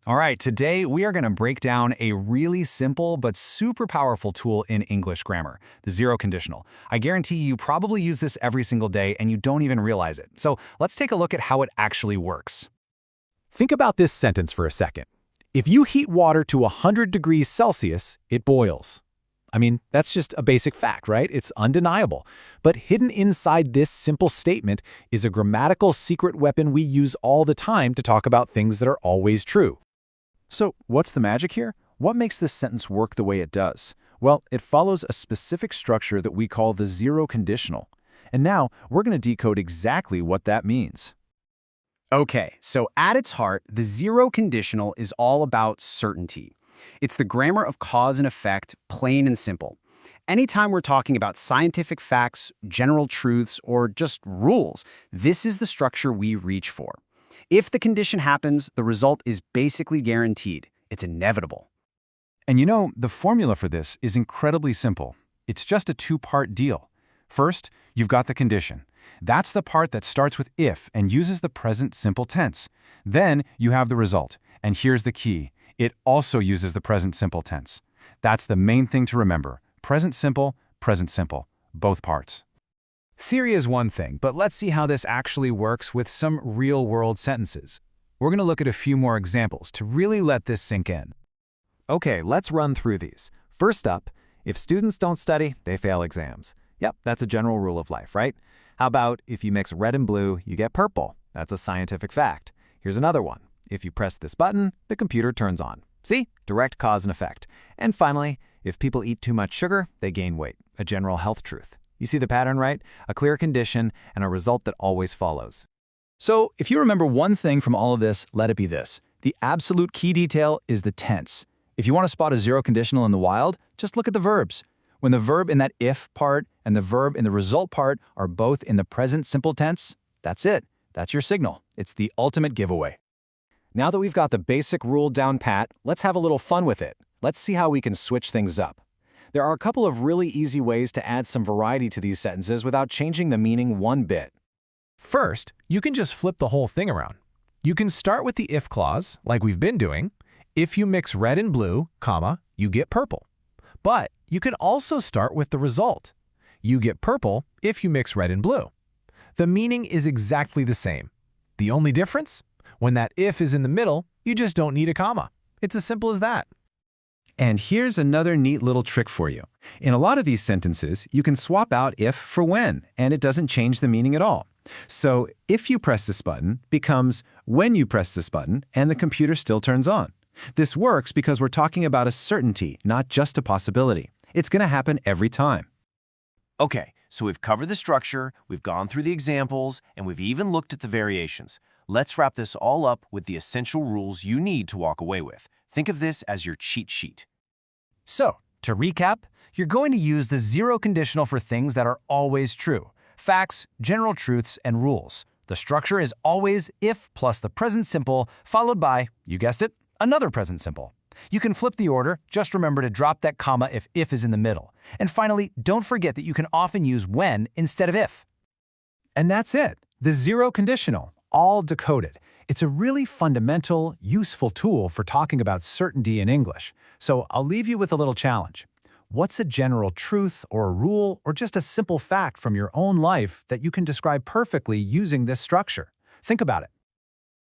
All right, today we are going to break down a really simple but super powerful tool in English grammar, the zero conditional. I guarantee you probably use this every single day and you don't even realize it. So let's take a look at how it actually works. Think about this sentence for a second. If you heat water to 100 degrees Celsius, it boils. I mean, that's just a basic fact, right? It's undeniable. But hidden inside this simple statement is a grammatical secret weapon we use all the time to talk about things that are always true. So, what's the magic here? What makes this sentence work the way it does? Well, it follows a specific structure that we call the zero conditional. And now, we're going to decode exactly what that means. Okay, so at its heart, the zero conditional is all about certainty. It's the grammar of cause and effect, plain and simple. Anytime we're talking about scientific facts, general truths, or just rules, this is the structure we reach for. If the condition happens, the result is basically guaranteed. It's inevitable. And you know, the formula for this is incredibly simple. It's just a two-part deal. First, you've got the condition. That's the part that starts with if and uses the present simple tense. Then you have the result. And here's the key. It also uses the present simple tense. That's the main thing to remember. Present simple, both parts. Theory is one thing, but let's see how this actually works with some real-world sentences. We're going to look at a few more examples to really let this sink in. Okay, let's run through these. First up, if students don't study, they fail exams. Yep, that's a general rule of life, right? How about if you mix red and blue, you get purple? That's a scientific fact. Here's another one. If you press this button, the computer turns on. See? Direct cause and effect. And finally, if people eat too much sugar, they gain weight. A general health truth. You see the pattern, right? A clear condition and a result that always follows. So if you remember one thing from all of this, let it be this. The absolute key detail is the tense. If you want to spot a zero conditional in the wild, just look at the verbs. When the verb in that if part and the verb in the result part are both in the present simple tense, that's it. That's your signal. It's the ultimate giveaway. Now that we've got the basic rule down pat, let's have a little fun with it. Let's see how we can switch things up. There are a couple of really easy ways to add some variety to these sentences without changing the meaning one bit. First, you can just flip the whole thing around. You can start with the if clause, like we've been doing. If you mix red and blue, comma, you get purple. But you can also start with the result. You get purple if you mix red and blue. The meaning is exactly the same. The only difference? When that if is in the middle, you just don't need a comma. It's as simple as that. And here's another neat little trick for you. In a lot of these sentences, you can swap out if for when, and it doesn't change the meaning at all. So if you press this button becomes when you press this button and the computer still turns on. This works because we're talking about a certainty, not just a possibility. It's going to happen every time. Okay, so we've covered the structure, we've gone through the examples, and we've even looked at the variations. Let's wrap this all up with the essential rules you need to walk away with. Think of this as your cheat sheet. So, to recap, you're going to use the zero conditional for things that are always true. Facts, general truths, and rules. The structure is always if plus the present simple, followed by, you guessed it, another present simple. You can flip the order, just remember to drop that comma if is in the middle. And finally, don't forget that you can often use when instead of if. And that's it. The zero conditional, all decoded. It's a really fundamental, useful tool for talking about certainty in English. So I'll leave you with a little challenge. What's a general truth or a rule or just a simple fact from your own life that you can describe perfectly using this structure? Think about it.